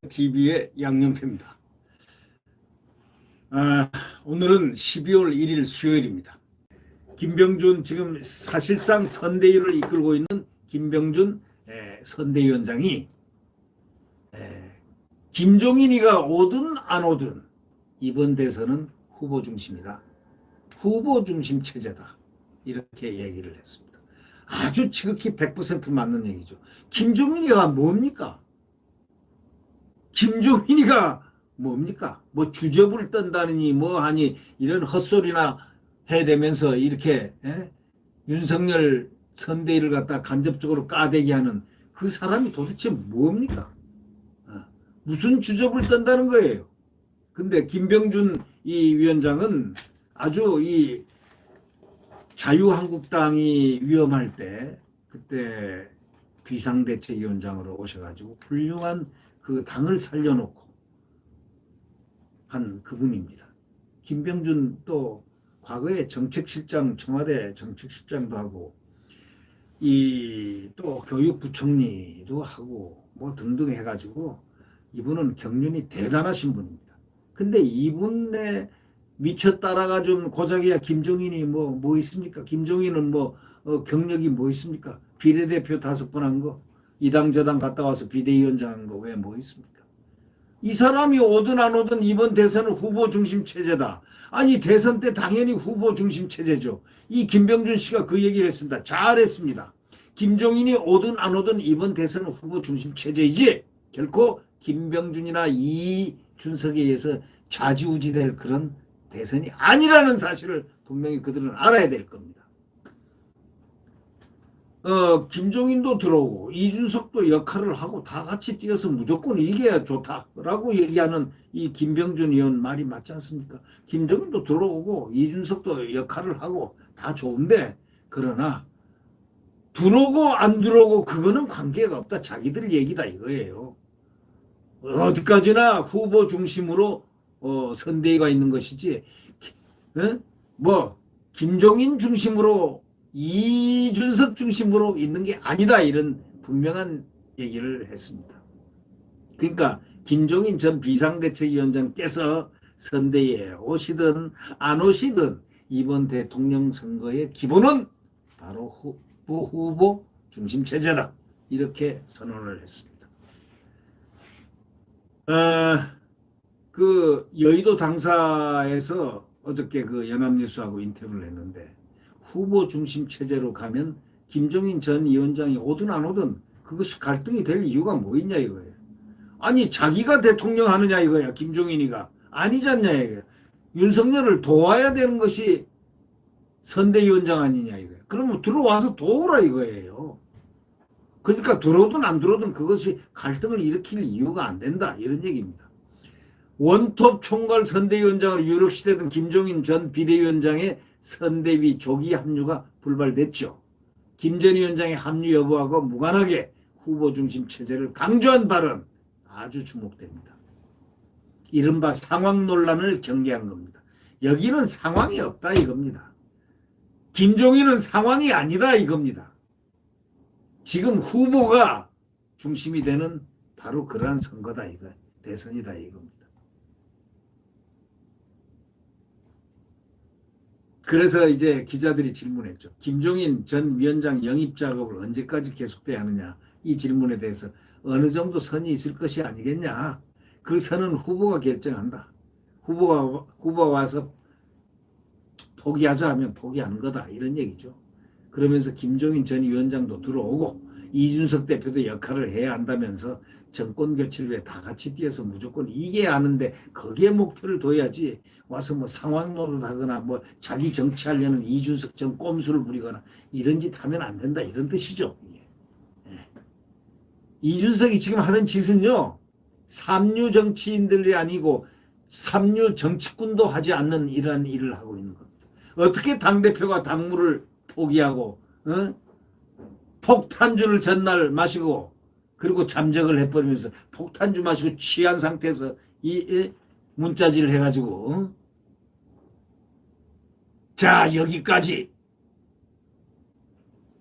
TV의 양영태입니다. 오늘은 12월 1일 수요일입니다. 김병준, 지금 사실상 선대위를 이끌고 있는 김병준 선대위원장이 김종인이가 오든 안 오든 이번 대선은 후보 중심이다. 후보 중심 체제다. 이렇게 얘기를 했습니다. 아주 지극히 100% 맞는 얘기죠. 김종인이가 뭡니까? 김종인이가 뭡니까? 뭐 주접을 떤다느니 뭐 하니 이런 헛소리나 해대면서 이렇게 윤석열 선대위를 갖다 간접적으로 까대기 하는 그 사람이 도대체 뭡니까? 무슨 주접을 떤다는 거예요. 근데 김병준 이 위원장은 아주 이 자유한국당이 위험할 때 그때 비상대책위원장으로 오셔가지고 훌륭한 그 당을 살려놓고 한 그분입니다. 김병준 또 과거에 정책실장, 청와대 정책실장도 하고 이 또 교육부총리도 하고 뭐 등등 해가지고 이분은 경륜이 대단하신 분입니다. 근데 이분에 미쳐 따라가 좀 고작이야 김종인이 뭐 있습니까? 김종인은 경력이 뭐 있습니까? 비례대표 5번 한 거, 이 당 저 당 갔다 와서 비대위원장 한 거 왜 뭐 있습니까? 이 사람이 오든 안 오든 이번 대선은 후보 중심 체제다. 아니 대선 때 당연히 후보 중심 체제죠. 이 김병준 씨가 그 얘기를 했습니다. 잘했습니다. 김종인이 오든 안 오든 이번 대선은 후보 중심 체제이지 결코 김병준이나 이준석에 의해서 좌지우지될 그런 대선이 아니라는 사실을 분명히 그들은 알아야 될 겁니다. 김종인도 들어오고 이준석도 역할을 하고 다 같이 뛰어서 무조건 이겨야 좋다라고 얘기하는 이 김병준 의원 말이 맞지 않습니까? 김종인도 들어오고 이준석도 역할을 하고 다 좋은데 그러나 들어오고 안 들어오고 그거는 관계가 없다. 자기들 얘기다 이거예요. 어디까지나 후보 중심으로 선대위가 있는 것이지 김종인 중심으로 이준석 중심으로 있는 게 아니다. 이런 분명한 얘기를 했습니다. 그러니까 김종인 전 비상대책위원장께서 선대위에 오시든 안 오시든 이번 대통령 선거의 기본은 바로 후보 중심 체제다. 이렇게 선언을 했습니다. 그 여의도 당사에서 어저께 그 연합뉴스하고 인터뷰를 했는데 후보 중심 체제로 가면 김종인 전 위원장이 오든 안 오든 그것이 갈등이 될 이유가 뭐 있냐 이거예요. 아니 자기가 대통령 하느냐 이거야. 김종인이가 아니잖냐 이거야. 윤석열을 도와야 되는 것이 선대위원장 아니냐 이거야. 그러면 들어와서 도우라 이거예요. 그러니까 들어오든 안 들어오든 그것이 갈등을 일으킬 이유가 안 된다 이런 얘기입니다. 원톱 총괄 선대위원장으로 유력시되던 김종인 전 비대위원장의 선대위 조기 합류가 불발됐죠. 김 전 위원장의 합류 여부하고 무관하게 후보 중심 체제를 강조한 발언 아주 주목됩니다. 이른바 상황 논란을 경계한 겁니다. 여기는 상황이 없다 이겁니다. 김종인은 상황이 아니다 이겁니다. 지금 후보가 중심이 되는 바로 그러한 선거다 이거 대선이다 이겁니다. 그래서 이제 기자들이 질문했죠. 김종인 전 위원장 영입 작업을 언제까지 계속돼야 하느냐. 이 질문에 대해서 어느 정도 선이 있을 것이 아니겠냐. 그 선은 후보가 결정한다. 후보가 와서 포기하자 하면 포기하는 거다. 이런 얘기죠. 그러면서 김종인 전 위원장도 들어오고 이준석 대표도 역할을 해야 한다면서 정권 교체를 위해 다 같이 뛰어서 무조건 이겨야 하는데 거기에 목표를 둬야지 와서 뭐 상황 노릇하거나 뭐 자기 정치하려는 이준석 전 꼼수를 부리거나 이런 짓 하면 안 된다 이런 뜻이죠. 이준석이 지금 하는 짓은요. 삼류 정치인들이 아니고 삼류 정치꾼도 하지 않는 이러한 일을 하고 있는 겁니다. 어떻게 당대표가 당무를 포기하고 폭탄주를 전날 마시고 그리고 잠적을 해버리면서 폭탄주 마시고 취한 상태에서 이 문자질을 해가지고 자 여기까지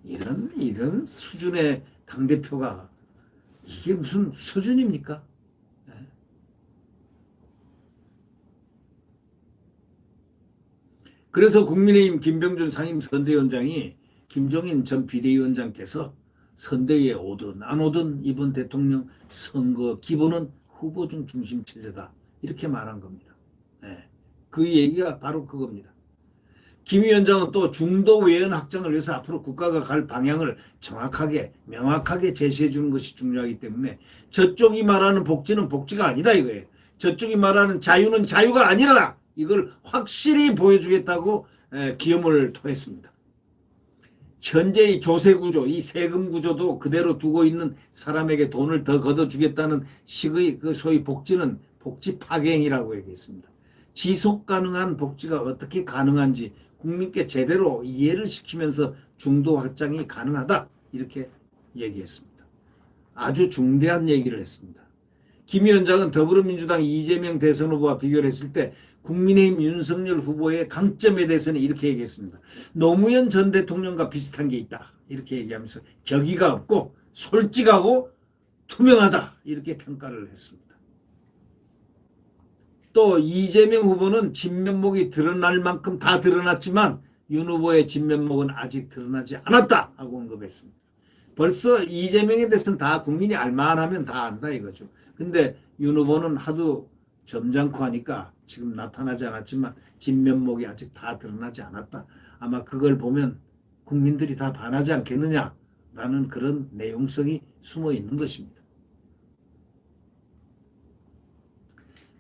이런 수준의 당대표가 이게 무슨 수준입니까? 네. 그래서 국민의힘 김병준 상임선대위원장이 김종인 전 비대위원장께서 선대위에 오든 안 오든 이번 대통령 선거 기본은 후보중 중심 체제다. 이렇게 말한 겁니다. 네. 그 얘기가 바로 그겁니다. 김 위원장은 또 중도 외연 확장을 위해서 앞으로 국가가 갈 방향을 정확하게 명확하게 제시해 주는 것이 중요하기 때문에 저쪽이 말하는 복지는 복지가 아니다 이거예요. 저쪽이 말하는 자유는 자유가 아니라 이걸 확실히 보여주겠다고 기염을 토했습니다. 현재의 조세 구조, 이 세금 구조도 그대로 두고 있는 사람에게 돈을 더 걷어주겠다는 식의 그 소위 복지는 복지 파괴행위라고 얘기했습니다. 지속 가능한 복지가 어떻게 가능한지 국민께 제대로 이해를 시키면서 중도 확장이 가능하다 이렇게 얘기했습니다. 아주 중대한 얘기를 했습니다. 김 위원장은 더불어민주당 이재명 대선 후보와 비교를 했을 때 국민의힘 윤석열 후보의 강점에 대해서는 이렇게 얘기했습니다. 노무현 전 대통령과 비슷한 게 있다 이렇게 얘기하면서 격의가 없고 솔직하고 투명하다 이렇게 평가를 했습니다. 또 이재명 후보는 진면목이 드러날 만큼 다 드러났지만 윤 후보의 진면목은 아직 드러나지 않았다 하고 언급했습니다. 벌써 이재명에 대해서는 다 국민이 알만하면 다 안다 이거죠. 근데 윤 후보는 하도 점잖고 하니까 지금 나타나지 않았지만 진면목이 아직 다 드러나지 않았다. 아마 그걸 보면 국민들이 다 반하지 않겠느냐라는 그런 내용성이 숨어 있는 것입니다.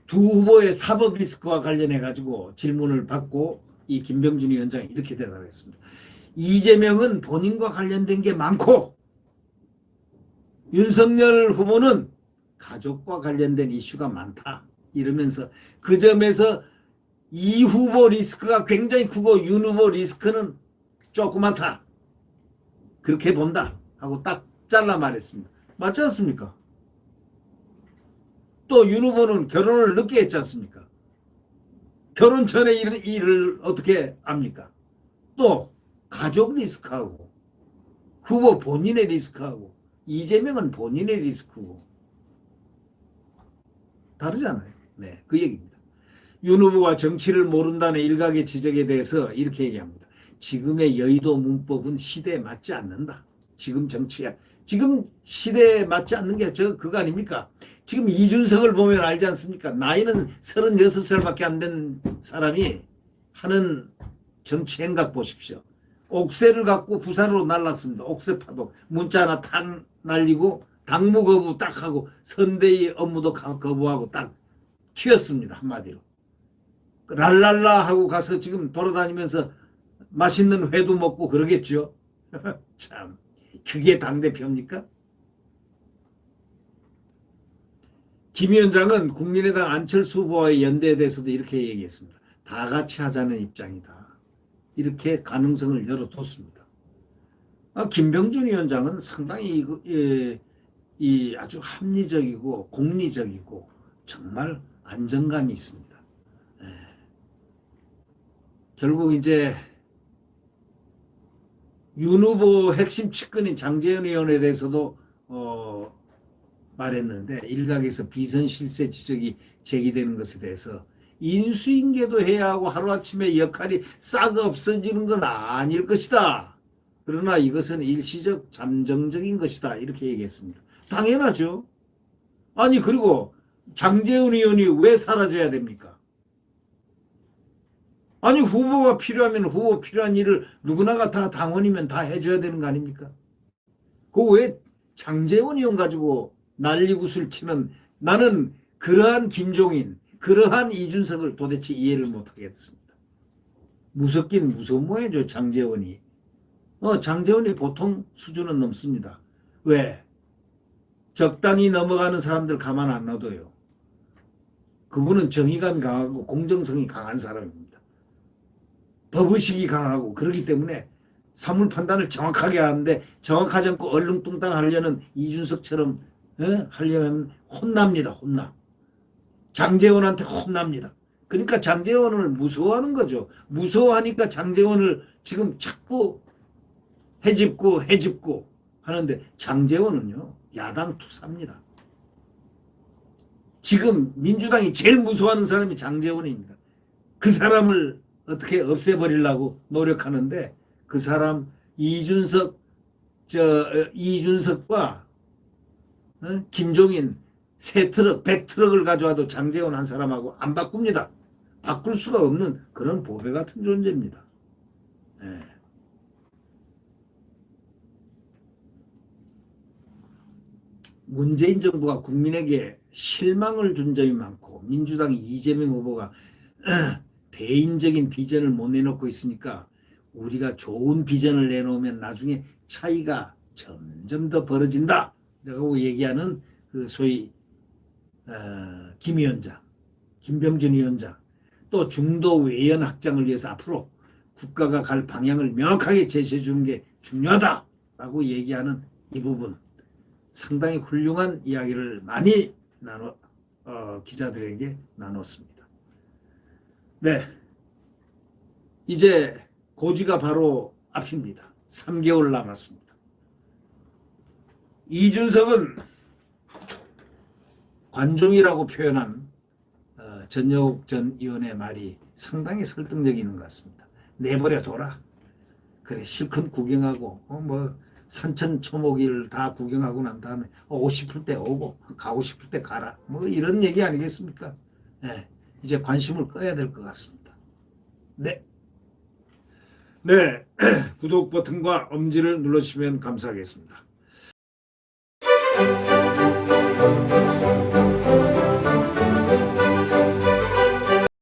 두 후보의 사법 리스크와 관련해 가지고 질문을 받고 이 김병준 위원장이 이렇게 대답했습니다. 이재명은 본인과 관련된 게 많고 윤석열 후보는 가족과 관련된 이슈가 많다. 이러면서 그 점에서 이 후보 리스크가 굉장히 크고 윤 후보 리스크는 조그맣다. 그렇게 본다. 하고 딱 잘라 말했습니다. 맞지 않습니까? 또 윤 후보는 결혼을 늦게 했지 않습니까? 결혼 전에 일을 어떻게 압니까? 또 가족 리스크하고 후보 본인의 리스크하고 이재명은 본인의 리스크고 다르잖아요. 네, 그 얘기입니다. 윤 후보가 정치를 모른다는 일각의 지적에 대해서 이렇게 얘기합니다. 지금의 여의도 문법은 시대에 맞지 않는다. 지금 정치야. 지금 시대에 맞지 않는 게 그거 아닙니까? 지금 이준석을 보면 알지 않습니까? 나이는 36살밖에 안 된 사람이 하는 정치 행각 보십시오. 옥새를 갖고 부산으로 날랐습니다. 옥새파도 문자 하나 탁 날리고 당무 거부 딱 하고 선대위 업무도 거부하고 딱 튀었습니다. 한마디로. 랄랄라 하고 가서 지금 돌아다니면서 맛있는 회도 먹고 그러겠죠. 참 그게 당대표입니까? 김 위원장은 국민의당 안철수 후보와의 연대에 대해서도 이렇게 얘기했습니다. 다 같이 하자는 입장이다. 이렇게 가능성을 열어뒀습니다. 김병준 위원장은 상당히 이 아주 합리적이고 공리적이고 정말 안정감이 있습니다. 결국 이제 윤 후보 핵심 측근인 장제원 의원에 대해서도 말했는데 일각에서 비선 실세 지적이 제기되는 것에 대해서 인수인계도 해야 하고 하루아침에 역할이 싹 없어지는 건 아닐 것이다. 그러나 이것은 일시적 잠정적인 것이다. 이렇게 얘기했습니다. 당연하죠. 아니 그리고 장제원 의원이 왜 사라져야 됩니까? 아니 후보가 필요하면 후보 필요한 일을 누구나가 다 당원이면 다 해줘야 되는 거 아닙니까? 그거 왜 장제원 의원 가지고 난리굿을 치는 나는 그러한 김종인 그러한 이준석을 도대체 이해를 못하겠습니다. 무섭긴 무서운 모양이죠. 장제원이. 장제원이 보통 수준은 넘습니다. 왜? 적당히 넘어가는 사람들 가만 안 놔둬요. 그분은 정의감이 강하고 공정성이 강한 사람입니다. 법의식이 강하고 그렇기 때문에 사물 판단을 정확하게 하는데 정확하지 않고 얼렁뚱땅 하려는 이준석처럼 하려면 혼납니다. 혼나. 장제원한테 혼납니다. 그러니까 장제원을 무서워하는 거죠. 무서워하니까 장제원을 지금 자꾸 해집고 하는데 장제원은요 야당 투사입니다. 지금 민주당이 제일 무서워하는 사람이 장제원입니다. 그 사람을 어떻게 없애버리려고 노력하는데 그 사람 이준석과 김종인 세 트럭, 100트럭을 가져와도 장제원 한 사람하고 안 바꿉니다. 바꿀 수가 없는 그런 보배 같은 존재입니다. 예. 문재인 정부가 국민에게 실망을 준 점이 많고 민주당 이재명 후보가 대인적인 비전을 못 내놓고 있으니까 우리가 좋은 비전을 내놓으면 나중에 차이가 점점 더 벌어진다 라고 얘기하는 그 소위 김 위원장, 김병준 위원장, 또 중도 외연 확장을 위해서 앞으로 국가가 갈 방향을 명확하게 제시해 주는 게 중요하다라고 얘기하는 이 부분 상당히 훌륭한 이야기를 많이 기자들에게 나눴습니다. 네, 이제 고지가 바로 앞입니다. 3개월 남았습니다. 이준석은 관종이라고 표현한 전여욱 전 의원의 말이 상당히 설득력이 있는 것 같습니다. 내버려 둬라. 그래 실컷 구경하고 산천초목을 다 구경하고 난 다음에 오고 싶을 때 오고 가고 싶을 때 가라. 뭐 이런 얘기 아니겠습니까? 네, 이제 관심을 꺼야 될 것 같습니다. 네. 네, 구독 버튼과 엄지를 눌러주시면 감사하겠습니다.